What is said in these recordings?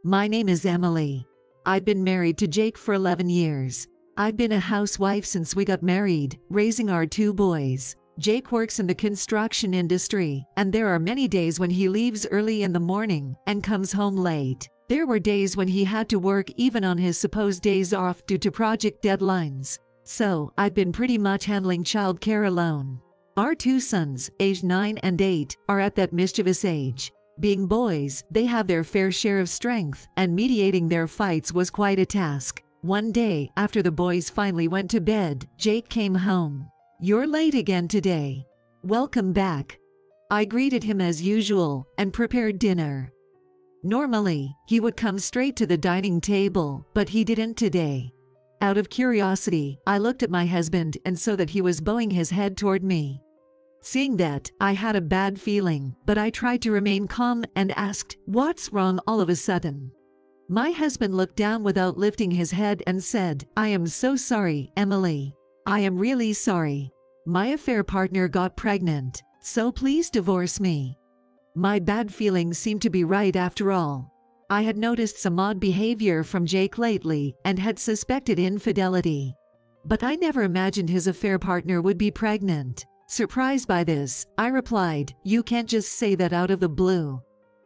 My name is Emily. I've been married to Jake for 11 years. I've been a housewife since we got married, raising our 2 boys. Jake works in the construction industry, and there are many days when he leaves early in the morning and comes home late. There were days when he had to work even on his supposed days off due to project deadlines. So, I've been pretty much handling childcare alone. Our 2 sons, aged 9 and 8, are at that mischievous age. Being boys, they have their fair share of strength, and mediating their fights was quite a task. One day, after the boys finally went to bed, Jake came home. "You're late again today. Welcome back." I greeted him as usual and prepared dinner. Normally, he would come straight to the dining table, but he didn't today. Out of curiosity, I looked at my husband and saw that he was bowing his head toward me. Seeing that, I had a bad feeling, but I tried to remain calm and asked, "What's wrong all of a sudden?" My husband looked down without lifting his head and said, "I am so sorry, Emily. I am really sorry. My affair partner got pregnant, so please divorce me." My bad feelings seemed to be right after all. I had noticed some odd behavior from Jake lately and had suspected infidelity. But I never imagined his affair partner would be pregnant. Surprised by this, I replied, "You can't just say that out of the blue.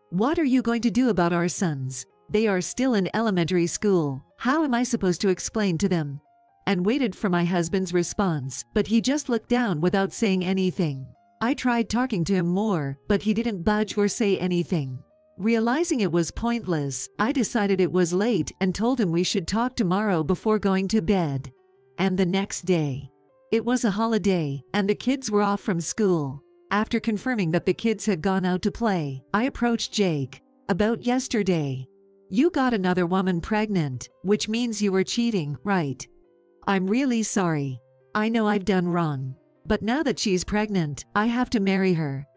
What are you going to do about our sons? They are still in elementary school. How am I supposed to explain to them?" And waited for my husband's response, but he just looked down without saying anything. I tried talking to him more, but he didn't budge or say anything. Realizing it was pointless, I decided it was late and told him we should talk tomorrow before going to bed. And the next day. It was a holiday, and the kids were off from school. After confirming that the kids had gone out to play, I approached Jake. "About yesterday. You got another woman pregnant, which means you were cheating, right? I'm really sorry. I know I've done wrong. But now that she's pregnant, I have to marry her.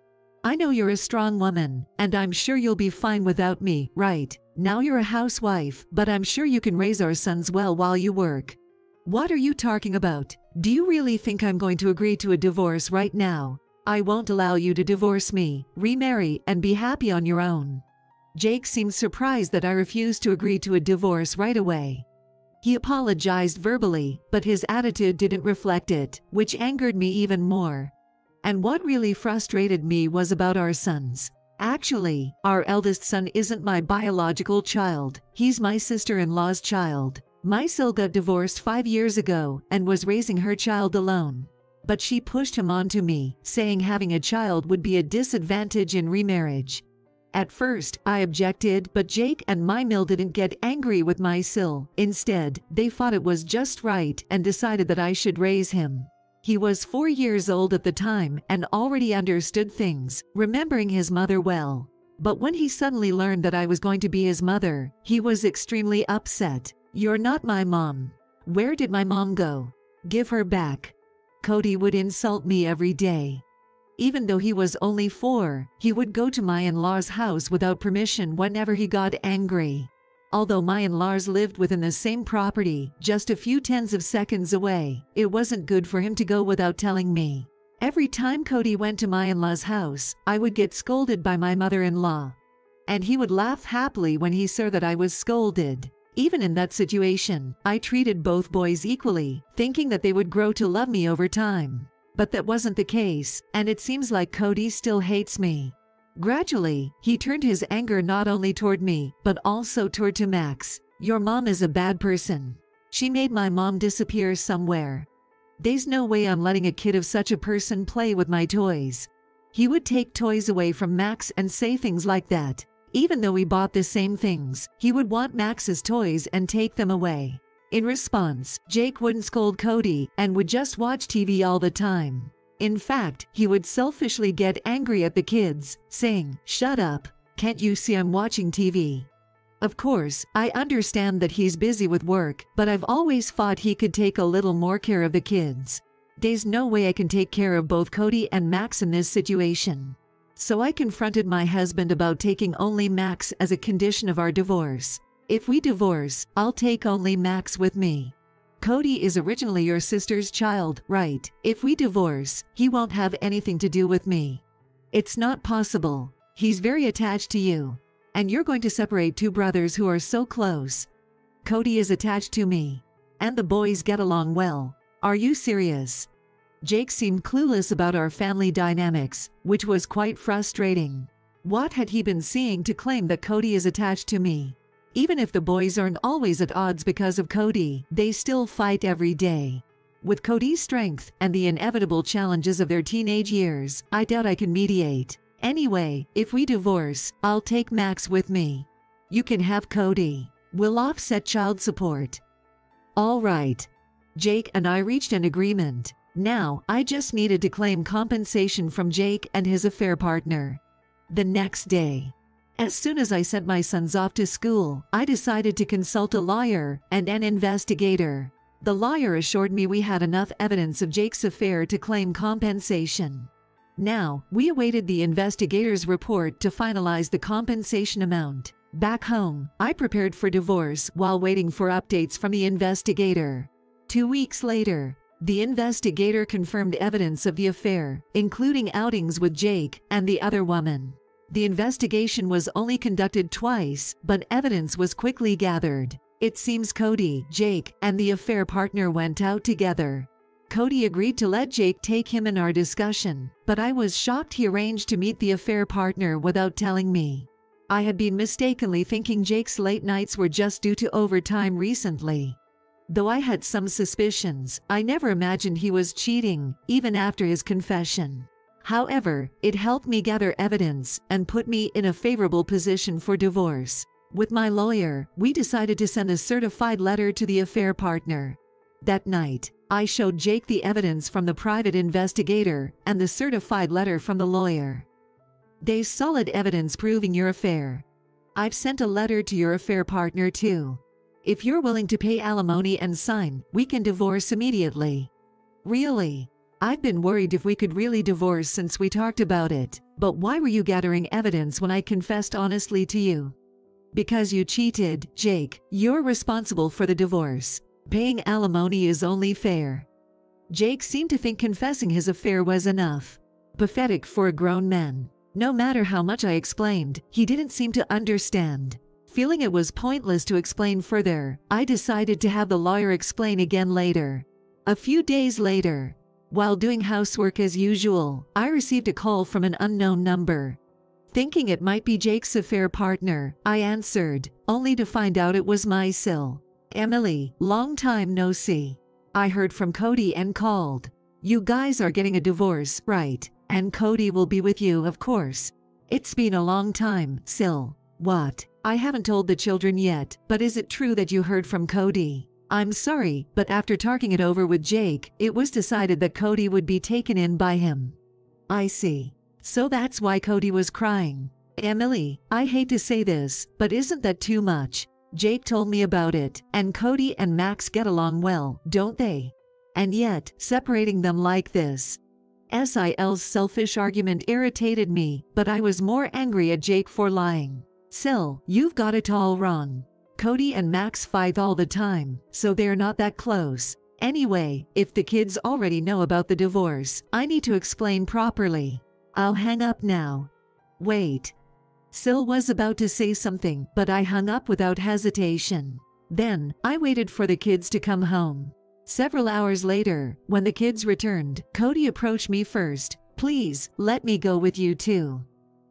I know you're a strong woman, and I'm sure you'll be fine without me, right? Now you're a housewife, but I'm sure you can raise our sons well while you work. What are you talking about? Do you really think I'm going to agree to a divorce right now? I won't allow you to divorce me, remarry, and be happy on your own." Jake seemed surprised that I refused to agree to a divorce right away. He apologized verbally, but his attitude didn't reflect it, which angered me even more. And what really frustrated me was about our sons. Actually, our eldest son isn't my biological child, he's my sister-in-law's child. My sil got divorced 5 years ago and was raising her child alone. But she pushed him onto me, saying having a child would be a disadvantage in remarriage. At first, I objected, but Jake and my mill didn't get angry with my sil. Instead, they thought it was just right and decided that I should raise him. He was 4 years old at the time and already understood things, remembering his mother well. But when he suddenly learned that I was going to be his mother, he was extremely upset. "You're not my mom. Where did my mom go? Give her back." Cody would insult me every day. Even though he was only 4, he would go to my in-laws' house without permission whenever he got angry. Although my in-laws lived within the same property, just a few tens of seconds away, it wasn't good for him to go without telling me. Every time Cody went to my in-laws' house, I would get scolded by my mother-in-law. And he would laugh happily when he saw that I was scolded. Even in that situation, I treated both boys equally, thinking that they would grow to love me over time. But that wasn't the case, and it seems like Cody still hates me. Gradually, he turned his anger not only toward me, but also toward to Max. "Your mom is a bad person. She made my mom disappear somewhere. There's no way I'm letting a kid of such a person play with my toys." He would take toys away from Max and say things like that. Even though we bought the same things, he would want Max's toys and take them away. In response, Jake wouldn't scold Cody and would just watch TV all the time. In fact, he would selfishly get angry at the kids, saying, "Shut up, can't you see I'm watching TV?" Of course, I understand that he's busy with work, but I've always thought he could take a little more care of the kids. There's no way I can take care of both Cody and Max in this situation. So I confronted my husband about taking only Max as a condition of our divorce. "If we divorce, I'll take only Max with me. Cody is originally your sister's child, right? If we divorce, he won't have anything to do with me. It's not possible. He's very attached to you. And you're going to separate two brothers who are so close. Cody is attached to me. And the boys get along well. Are you serious? Jake seemed clueless about our family dynamics, which was quite frustrating. What had he been seeing to claim that Cody is attached to me? Even if the boys aren't always at odds because of Cody, they still fight every day. With Cody's strength and the inevitable challenges of their teenage years, I doubt I can mediate. Anyway, if we divorce, I'll take Max with me. You can have Cody. We'll offset child support. All right. Jake and I reached an agreement. Now, I just needed to claim compensation from Jake and his affair partner. The next day, as soon as I sent my sons off to school, I decided to consult a lawyer and an investigator. The lawyer assured me we had enough evidence of Jake's affair to claim compensation. Now, we awaited the investigator's report to finalize the compensation amount. Back home, I prepared for divorce while waiting for updates from the investigator. 2 weeks later, the investigator confirmed evidence of the affair, including outings with Jake and the other woman. The investigation was only conducted twice, but evidence was quickly gathered. It seems Cody, Jake, and the affair partner went out together. Cody agreed to let Jake take him in our discussion, but I was shocked he arranged to meet the affair partner without telling me. I had been mistakenly thinking Jake's late nights were just due to overtime recently. Though I had some suspicions, I never imagined he was cheating, even after his confession. However, it helped me gather evidence and put me in a favorable position for divorce. With my lawyer, we decided to send a certified letter to the affair partner. That night, I showed Jake the evidence from the private investigator and the certified letter from the lawyer. There's solid evidence proving your affair. I've sent a letter to your affair partner too. If you're willing to pay alimony and sign, we can divorce immediately. Really? I've been worried if we could really divorce since we talked about it, but why were you gathering evidence when I confessed honestly to you? Because you cheated, Jake. You're responsible for the divorce. Paying alimony is only fair. Jake seemed to think confessing his affair was enough. Pathetic for a grown man. No matter how much I explained, he didn't seem to understand. Feeling it was pointless to explain further, I decided to have the lawyer explain again later. A few days later, while doing housework as usual, I received a call from an unknown number. Thinking it might be Jake's affair partner, I answered, only to find out it was my Sil. Emily, long time no see. I heard from Cody and called. You guys are getting a divorce, right? And Cody will be with you, of course. It's been a long time, Sil. What? I haven't told the children yet, but is it true that you heard from Cody? I'm sorry, but after talking it over with Jake, it was decided that Cody would be taken in by him. I see. So that's why Cody was crying. Emily, I hate to say this, but isn't that too much? Jake told me about it, and Cody and Max get along well, don't they? And yet, separating them like this. Sil's selfish argument irritated me, but I was more angry at Jake for lying. Sil, you've got it all wrong. Cody and Max fight all the time, so they're not that close. Anyway, if the kids already know about the divorce, I need to explain properly. I'll hang up now. Wait. Sil was about to say something, but I hung up without hesitation. Then, I waited for the kids to come home. Several hours later, when the kids returned, Cody approached me first. Please, let me go with you too.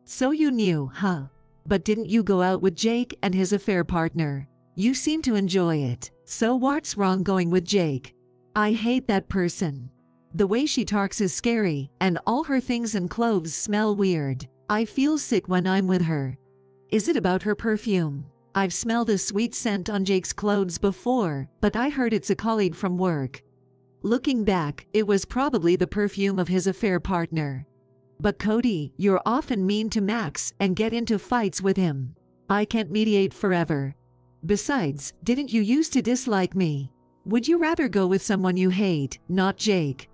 So you knew, huh? But didn't you go out with Jake and his affair partner? You seem to enjoy it. So what's wrong going with Jake? I hate that person. The way she talks is scary, and all her things and clothes smell weird. I feel sick when I'm with her. Is it about her perfume? I've smelled a sweet scent on Jake's clothes before, but I heard it's a colleague from work. Looking back, it was probably the perfume of his affair partner. But Cody, you're often mean to Max and get into fights with him. I can't mediate forever. Besides, didn't you used to dislike me? Would you rather go with someone you hate, not Jake?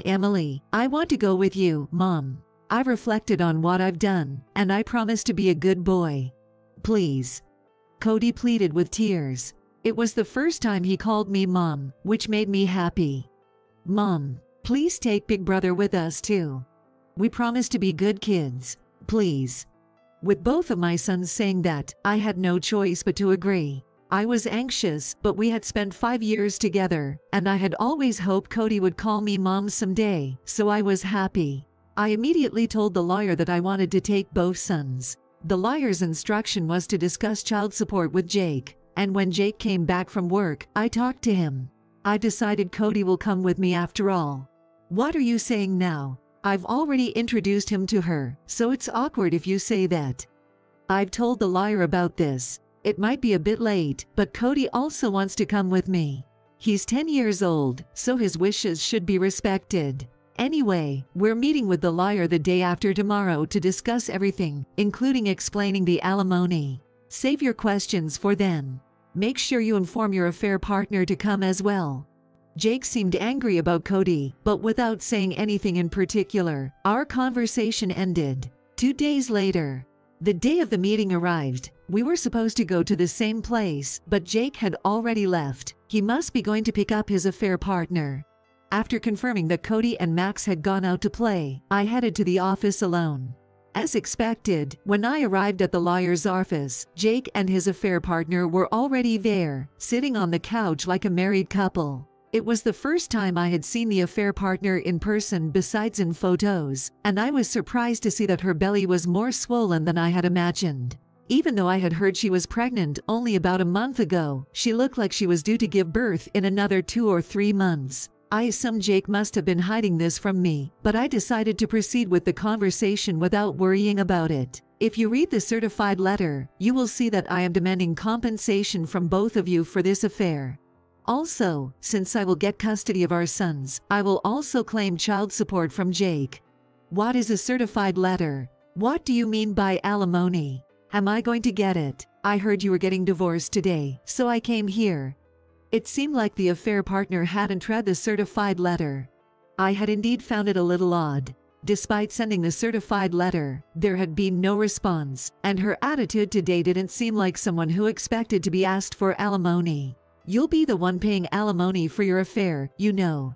Emily, I want to go with you, Mom. I've reflected on what I've done, and I promise to be a good boy. Please. Cody pleaded with tears. It was the first time he called me Mom, which made me happy. Mom, please take Big Brother with us too. We promise to be good kids. Please. With both of my sons saying that, I had no choice but to agree. I was anxious, but we had spent 5 years together, and I had always hoped Cody would call me mom someday, so I was happy. I immediately told the lawyer that I wanted to take both sons. The lawyer's instruction was to discuss child support with Jake, and when Jake came back from work, I talked to him. I decided Cody will come with me after all. What are you saying now? I've already introduced him to her, so it's awkward if you say that. I've told the lawyer about this. It might be a bit late, but Cody also wants to come with me. He's 10 years old, so his wishes should be respected. Anyway, we're meeting with the lawyer the day after tomorrow to discuss everything, including explaining the alimony. Save your questions for then. Make sure you inform your affair partner to come as well. Jake seemed angry about Cody, but without saying anything in particular, our conversation ended. 2 days later, the day of the meeting arrived. We were supposed to go to the same place, but Jake had already left. He must be going to pick up his affair partner. After confirming that Cody and Max had gone out to play, I headed to the office alone. As expected, when I arrived at the lawyer's office, Jake and his affair partner were already there, sitting on the couch like a married couple. It was the first time I had seen the affair partner in person besides in photos, and I was surprised to see that her belly was more swollen than I had imagined. Even though I had heard she was pregnant only about a month ago, she looked like she was due to give birth in another 2 or 3 months. I assumed Jake must have been hiding this from me, but I decided to proceed with the conversation without worrying about it. If you read the certified letter, you will see that I am demanding compensation from both of you for this affair. Also, since I will get custody of our sons, I will also claim child support from Jake. What is a certified letter? What do you mean by alimony? Am I going to get it? I heard you were getting divorced today, so I came here. It seemed like the affair partner hadn't read the certified letter. I had indeed found it a little odd. Despite sending the certified letter, there had been no response, and her attitude today didn't seem like someone who expected to be asked for alimony. You'll be the one paying alimony for your affair, you know.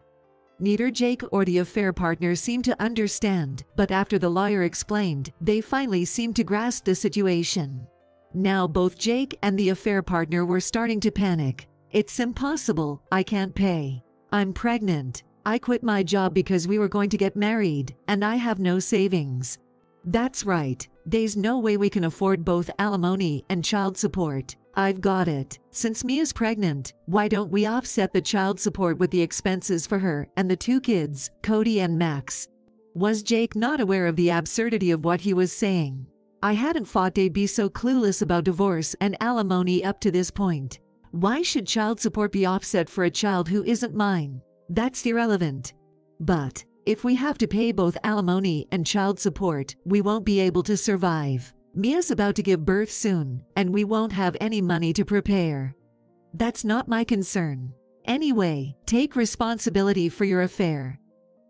Neither Jake or the affair partner seemed to understand, but after the lawyer explained, they finally seemed to grasp the situation. Now both Jake and the affair partner were starting to panic. It's impossible, I can't pay. I'm pregnant. I quit my job because we were going to get married, and I have no savings. That's right, there's no way we can afford both alimony and child support. I've got it. Since Mia's pregnant, why don't we offset the child support with the expenses for her and the 2 kids, Cody and Max? Was Jake not aware of the absurdity of what he was saying? I hadn't thought they'd be so clueless about divorce and alimony up to this point. Why should child support be offset for a child who isn't mine? That's irrelevant. But if we have to pay both alimony and child support, we won't be able to survive. Mia's about to give birth soon, and we won't have any money to prepare. That's not my concern. Anyway, take responsibility for your affair.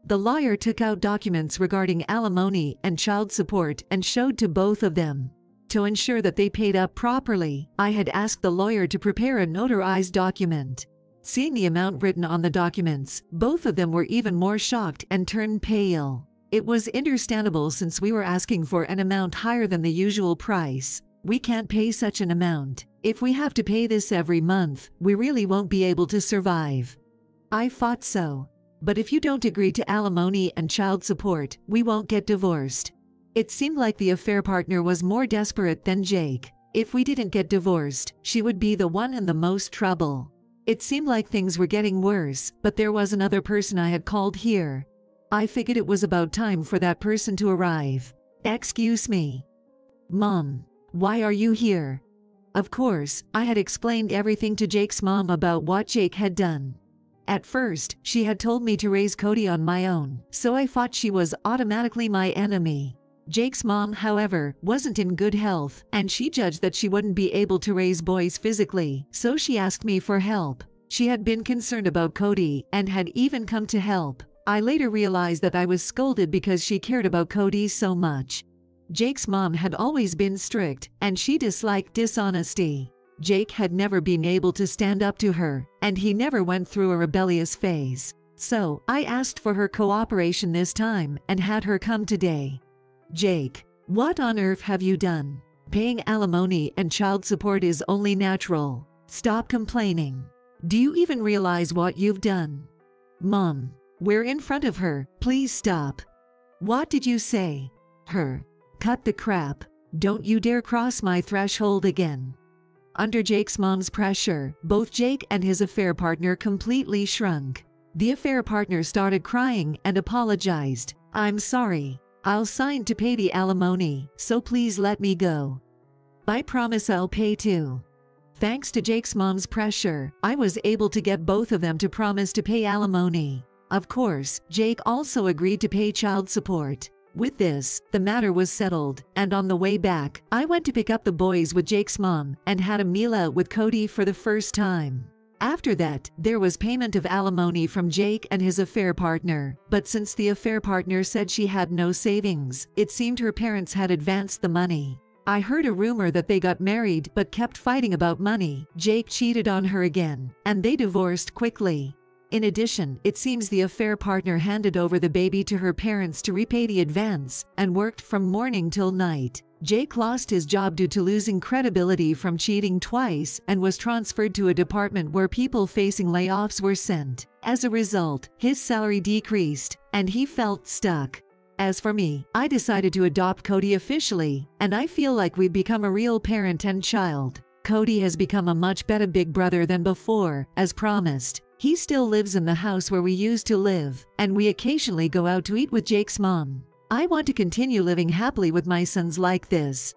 The lawyer took out documents regarding alimony and child support and showed to both of them. To ensure that they paid up properly, I had asked the lawyer to prepare a notarized document. Seeing the amount written on the documents, both of them were even more shocked and turned pale. It was understandable since we were asking for an amount higher than the usual price. We can't pay such an amount. If we have to pay this every month, we really won't be able to survive. I thought so. But if you don't agree to alimony and child support, we won't get divorced. It seemed like the affair partner was more desperate than Jake. If we didn't get divorced, she would be the one in the most trouble. It seemed like things were getting worse, but there was another person I had called here. I figured it was about time for that person to arrive. Excuse me. Mom, why are you here? Of course, I had explained everything to Jake's mom about what Jake had done. At first, she had told me to raise Cody on my own, so I thought she was automatically my enemy. Jake's mom, however, wasn't in good health, and she judged that she wouldn't be able to raise boys physically, so she asked me for help. She had been concerned about Cody and had even come to help. I later realized that I was scolded because she cared about Cody so much. Jake's mom had always been strict, and she disliked dishonesty. Jake had never been able to stand up to her, and he never went through a rebellious phase. So, I asked for her cooperation this time and had her come today. Jake, What on earth have you done? Paying alimony and child support is only natural. Stop complaining. Do you even realize what you've done? Mom, we're in front of her. Please stop. What did you say? Her. Cut the crap. Don't you dare cross my threshold again. Under Jake's mom's pressure, both Jake and his affair partner completely shrunk. The affair partner started crying and apologized. I'm sorry. I'll sign to pay the alimony, so please let me go. I promise I'll pay too. Thanks to Jake's mom's pressure, I was able to get both of them to promise to pay alimony. Of course, Jake also agreed to pay child support. With this, the matter was settled, and on the way back, I went to pick up the boys with Jake's mom and had a meal out with Cody for the first time. After that, there was payment of alimony from Jake and his affair partner, but since the affair partner said she had no savings, it seemed her parents had advanced the money. I heard a rumor that they got married but kept fighting about money. Jake cheated on her again, and they divorced quickly. In addition, it seems the affair partner handed over the baby to her parents to repay the advance and worked from morning till night. Jake lost his job due to losing credibility from cheating twice and was transferred to a department where people facing layoffs were sent. As a result, his salary decreased, and he felt stuck. As for me, I decided to adopt Cody officially, and I feel like we've become a real parent and child. Cody has become a much better big brother than before, as promised. He still lives in the house where we used to live, and we occasionally go out to eat with Jake's mom. I want to continue living happily with my sons like this.